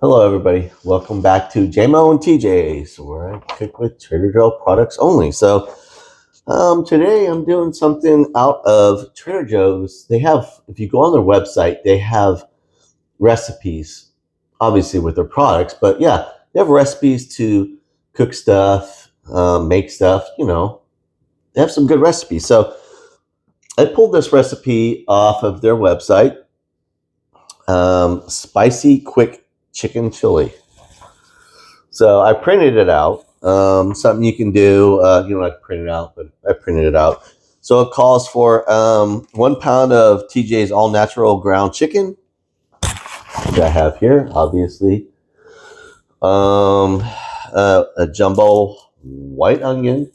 Hello everybody, welcome back to JMO and TJ's, where I cook with Trader Joe products only. So today I'm doing something out of Trader Joe's. They have, if you go on their website, they have recipes, obviously with their products, but yeah, they have recipes to cook stuff, make stuff, they have some good recipes. So I pulled this recipe off of their website, spicy quick chicken chili. So I printed it out. Something you can do, you don't have to print it out, but I printed it out. So it calls for 1 pound of TJ's all natural ground chicken, which I have here, obviously. A jumbo white onion,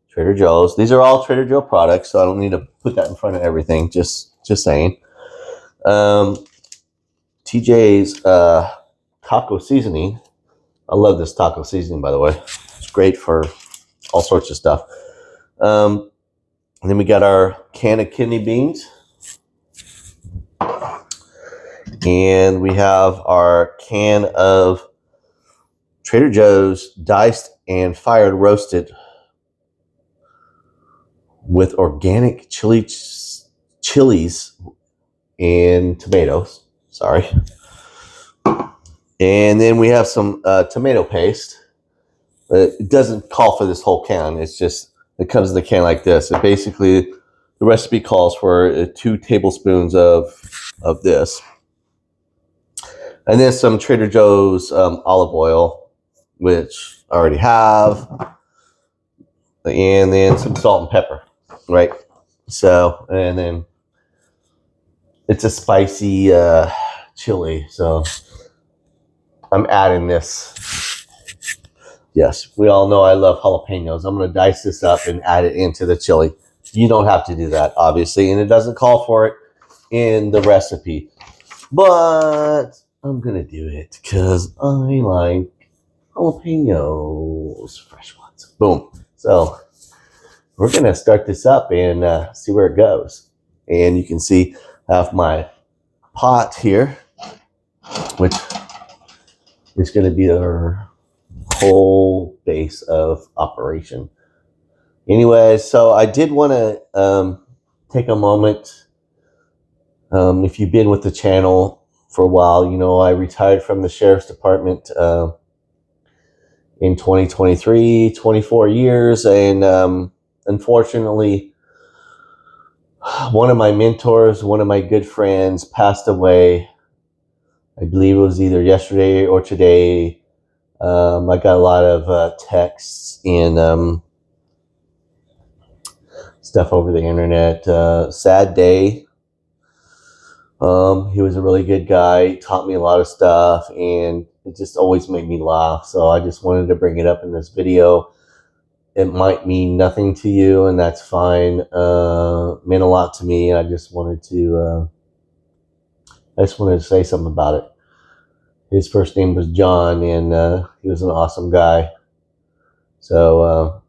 Trader Joe's. These are all Trader Joe products, so I don't need to put that in front of everything. Just saying. TJ's taco seasoning. I love this taco seasoning, by the way. It's great for all sorts of stuff. And then we got our can of kidney beans. And we have our can of Trader Joe's diced and fired roasted with organic chilies and tomatoes. Sorry. And then we have some tomato paste. It doesn't call for this whole can. It's just, it comes in the can like this. And basically, the recipe calls for 2 tablespoons of this. And then some Trader Joe's olive oil, which I already have. And then some salt and pepper, right? So, and then it's a spicy chili, so I'm adding this. Yes, we all know I love jalapenos. I'm going to dice this up and add it into the chili. You don't have to do that, obviously, and it doesn't call for it in the recipe. But I'm going to do it because I like jalapenos, fresh ones. Boom. So we're going to start this up and see where it goes. And you can see I have my pot here, which is going to be our whole base of operation. Anyway, so I did want to take a moment. If you've been with the channel for a while, you know I retired from the sheriff's department in 2023, 24 years, and unfortunately, one of my mentors, one of my good friends passed away. I believe it was either yesterday or today. I got a lot of texts and stuff over the internet. Sad day. He was a really good guy. He taught me a lot of stuff, and it just always made me laugh. So I just wanted to bring it up in this video. It might mean nothing to you, and that's fine. Meant a lot to me. I just wanted to say something about it. His first name was John, and he was an awesome guy. So,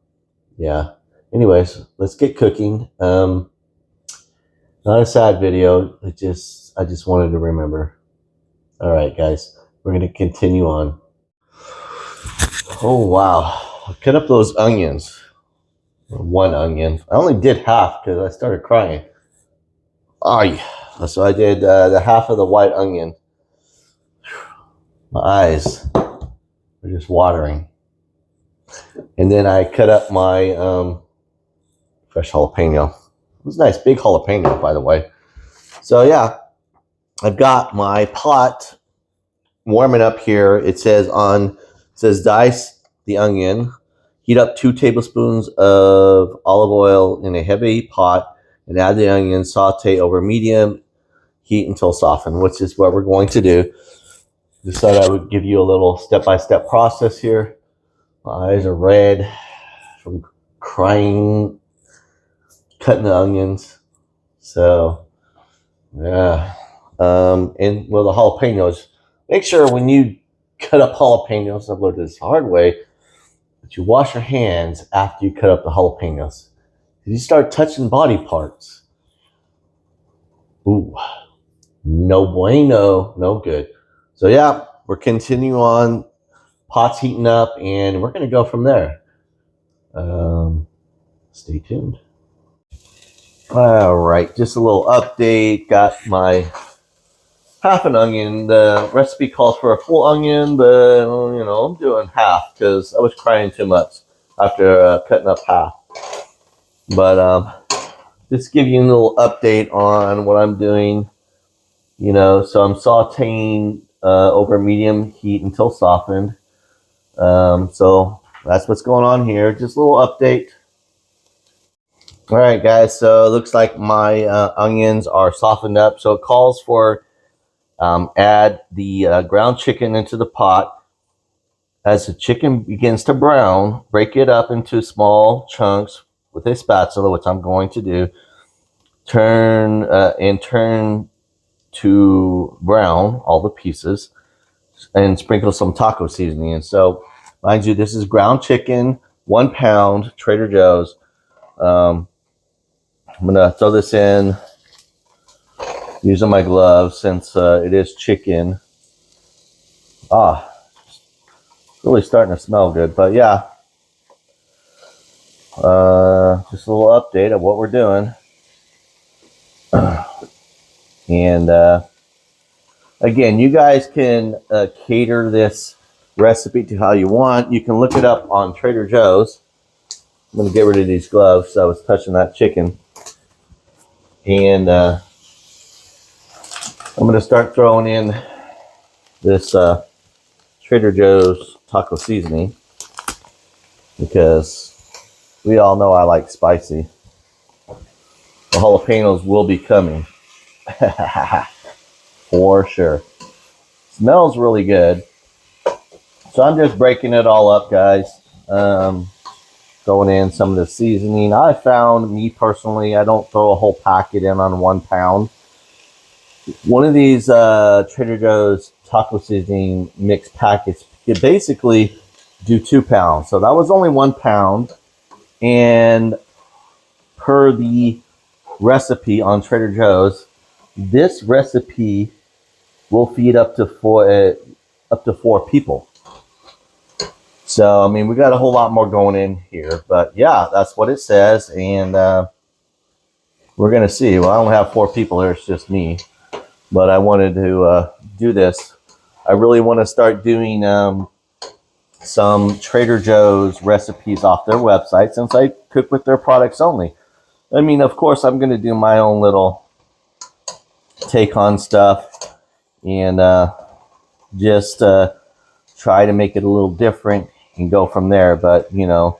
yeah. Anyways, let's get cooking. Not a sad video. I just wanted to remember. All right, guys. We're going to continue on. Oh, wow. I cut up those onions. 1 onion. I only did half because I started crying. Oh, yeah. So I did the half of the white onion. My eyes are just watering. And then I cut up my fresh jalapeno. It was a nice big jalapeno, by the way. So yeah, I've got my pot warming up here. It says dice the onion. Heat up 2 tablespoons of olive oil in a heavy pot and add the onion. Saute over medium heat until softened, which is what we're going to do. Just thought I would give you a little step-by-step process here. My eyes are red from crying, cutting the onions. So, yeah. And well, the jalapenos. Make sure when you cut up jalapenos, I've learned this the hard way, that you wash your hands after you cut up the jalapenos. If you start touching body parts, ooh, no bueno, no good. So yeah, we're continuing on. Pot's heating up, and we're going to go from there. Stay tuned. All right, just a little update. Got my half an onion. The recipe calls for a full onion, but you know, I'm doing half because I was crying too much after cutting up half. But just give you a little update on what I'm doing. You know, so I'm sauteing over medium heat until softened. So that's what's going on here. Just a little update. All right, guys. So it looks like my onions are softened up. So it calls for add the ground chicken into the pot. As the chicken begins to brown, break it up into small chunks with a spatula, which I'm going to do. Turn to brown all the pieces, and sprinkle some taco seasoning. And so, mind you, this is ground chicken, 1 pound, Trader Joe's. I'm gonna throw this in using my gloves since it is chicken. Really starting to smell good. But yeah, just a little update of what we're doing. And again, you guys can cater this recipe to how you want. You can look it up on Trader Joe's. I'm going to get rid of these gloves. I was touching that chicken. And I'm going to start throwing in this Trader Joe's taco seasoning, because we all know I like spicy. The jalapenos will be coming. For sure. Smells really good. So I'm just breaking it all up, guys. Throwing in some of the seasoning. I found, me personally, I don't throw a whole packet in on 1 pound. One of these Trader Joe's taco seasoning mix packets, you basically do 2 pounds. So that was only 1 pound. And per the recipe on Trader Joe's, this recipe will feed up to four people. So I mean, we got a whole lot more going in here, but yeah, that's what it says. And we're gonna see. Well, I don't have 4 people here, it's just me, but I wanted to do this. I really want to start doing some Trader Joe's recipes off their website, since I cook with their products only. I mean, of course, I'm going to do my own little take on stuff, and just try to make it a little different and go from there. But, you know,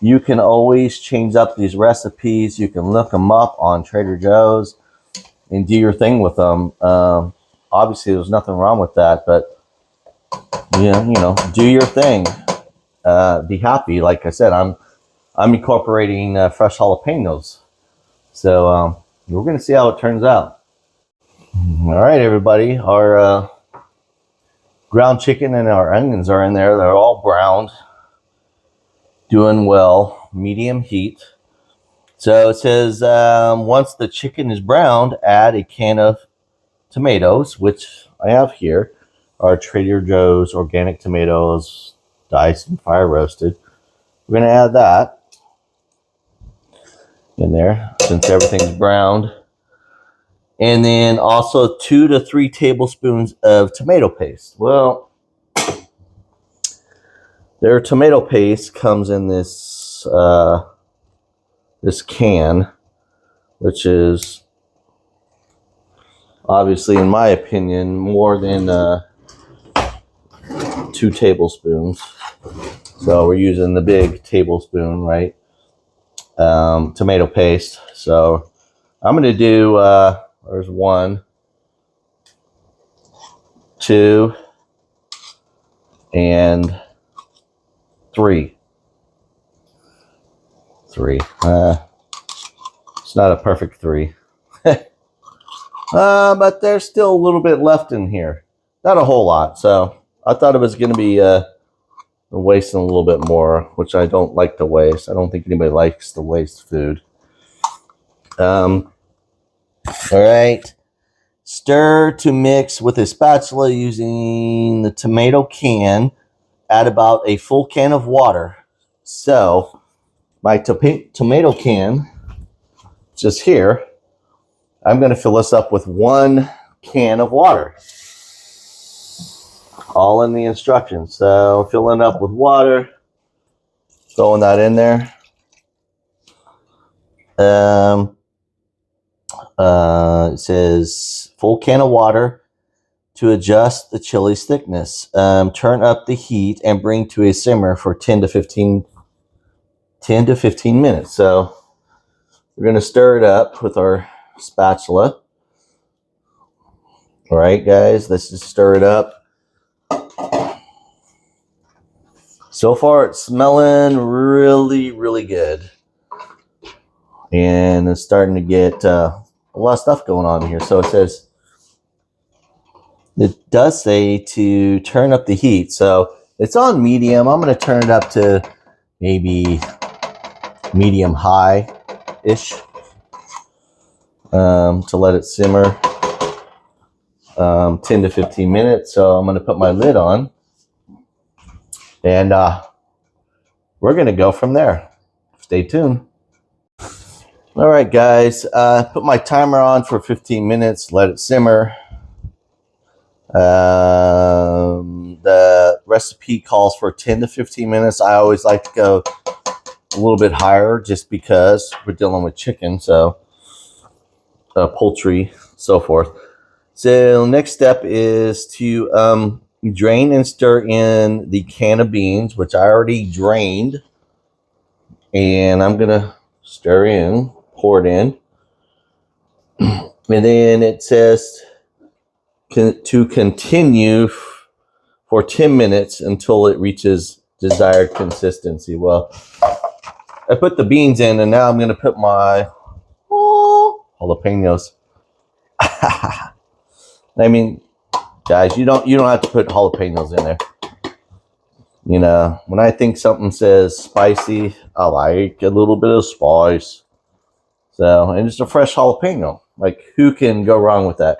you can always change up these recipes. You can look them up on Trader Joe's and do your thing with them. Obviously, there's nothing wrong with that, but, yeah, you know, do your thing. Be happy. Like I said, I'm incorporating fresh jalapenos. So we're going to see how it turns out. All right, everybody. Our ground chicken and our onions are in there. They're all browned. Doing well. Medium heat. So it says once the chicken is browned, add a can of tomatoes, which I have here. Our Trader Joe's organic tomatoes, diced and fire roasted. We're going to add that in there since everything's browned. And then also 2 to 3 tablespoons of tomato paste. Well, their tomato paste comes in this this can, which is obviously, in my opinion, more than 2 tablespoons. So we're using the big tablespoon, right? Tomato paste. So I'm going to do, there's 1, 2, and 3. 3. It's not a perfect 3. But there's still a little bit left in here. Not a whole lot. So I thought it was going to be wasting a little bit more, which I don't like to waste. I don't think anybody likes to waste food. All right. Stir to mix with a spatula using the tomato can. Add about a full can of water. So my tomato can, just here, I'm going to fill this up with 1 can of water. All in the instructions. So filling up with water, throwing that in there. It says full can of water to adjust the chili's thickness. Turn up the heat and bring to a simmer for 10 to 15 minutes. So we're going to stir it up with our spatula. All right, guys, let's just stir it up. So far, it's smelling really, really good. And it's starting to get a lot of stuff going on here. So it says, it does say to turn up the heat. So it's on medium. I'm going to turn it up to maybe medium high-ish to let it simmer 10 to 15 minutes. So I'm going to put my lid on. And we're going to go from there. Stay tuned. All right, guys. Put my timer on for 15 minutes. Let it simmer. The recipe calls for 10 to 15 minutes. I always like to go a little bit higher just because we're dealing with chicken, so poultry, so forth. So next step is to drain and stir in the can of beans, which I already drained. And I'm going to stir in, pour it in. And then it says to continue for 10 minutes until it reaches desired consistency. Well, I put the beans in, and now I'm going to put my jalapenos. I mean, guys, you don't have to put jalapenos in there. You know, when I think something says spicy, I like a little bit of spice. So, and just a fresh jalapeno. Like, who can go wrong with that?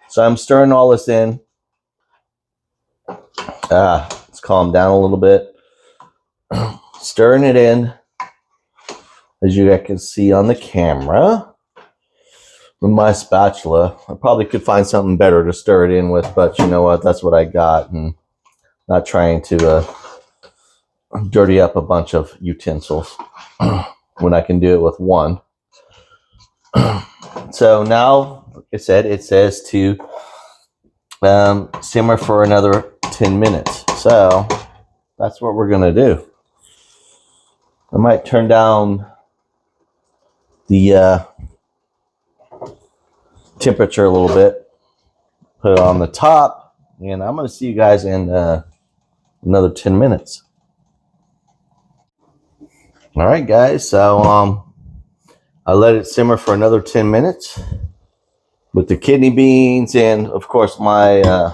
So I'm stirring all this in. Let's calm down a little bit. Stirring it in, as you guys can see on the camera, with my spatula. I probably could find something better to stir it in with, but you know what? That's what I got, and not trying to dirty up a bunch of utensils when I can do it with one. So now, like I said, it says to simmer for another 10 minutes. So that's what we're going to do. I might turn down the temperature a little bit, put it on the top, and I'm going to see you guys in another 10 minutes. All right, guys, so I let it simmer for another 10 minutes with the kidney beans and, of course, my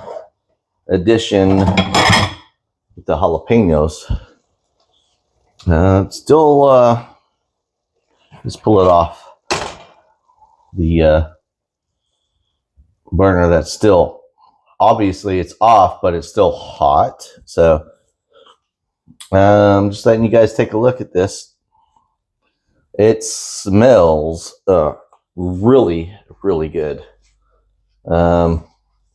addition with the jalapenos. Still, just pull it off the burner. That's still, obviously it's off, but it's still hot. So just letting you guys take a look at this. It smells really, really good. And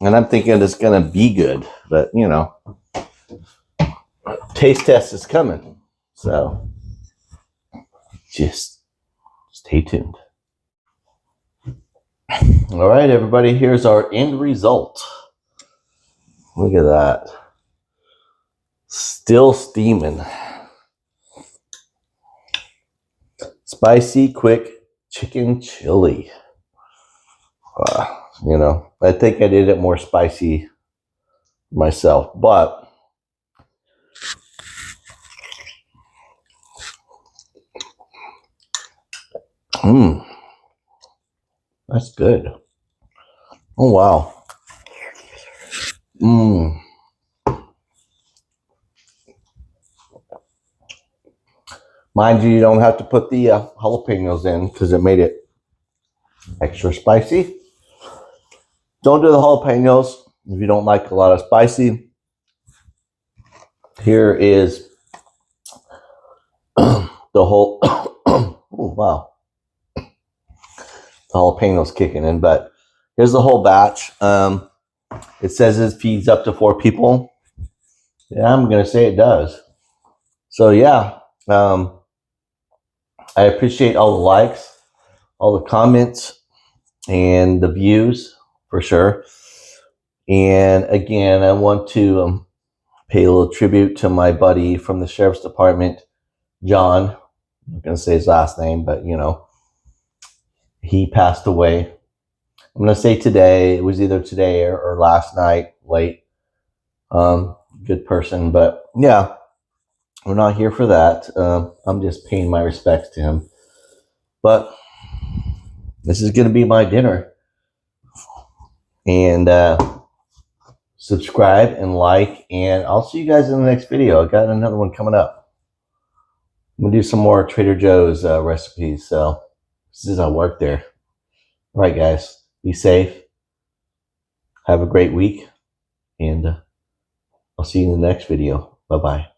I'm thinking it's going to be good, but you know, taste test is coming. So just stay tuned. All right, everybody, here's our end result. Look at that. Still steaming. Spicy, quick chicken chili. You know, I think I did it more spicy myself, but that's good. Oh, wow. Mind you, you don't have to put the jalapenos in because it made it extra spicy. Don't do the jalapenos if you don't like a lot of spicy. Here is the whole, oh, wow. The jalapenos kicking in, but here's the whole batch. It says it feeds up to 4 people. Yeah, I'm going to say it does. So yeah, I appreciate all the likes, all the comments, and the views for sure. And again, I want to pay a little tribute to my buddy from the Sheriff's Department, John. I'm not going to say his last name, but you know, he passed away. I'm going to say today. It was either today or last night, late. Good person, but yeah, we're not here for that. I'm just paying my respects to him. But this is going to be my dinner. And subscribe and like, and I'll see you guys in the next video. I got another one coming up. I'm going to do some more Trader Joe's recipes. So this is how I work there. All right, guys. Be safe. Have a great week. And I'll see you in the next video. Bye-bye.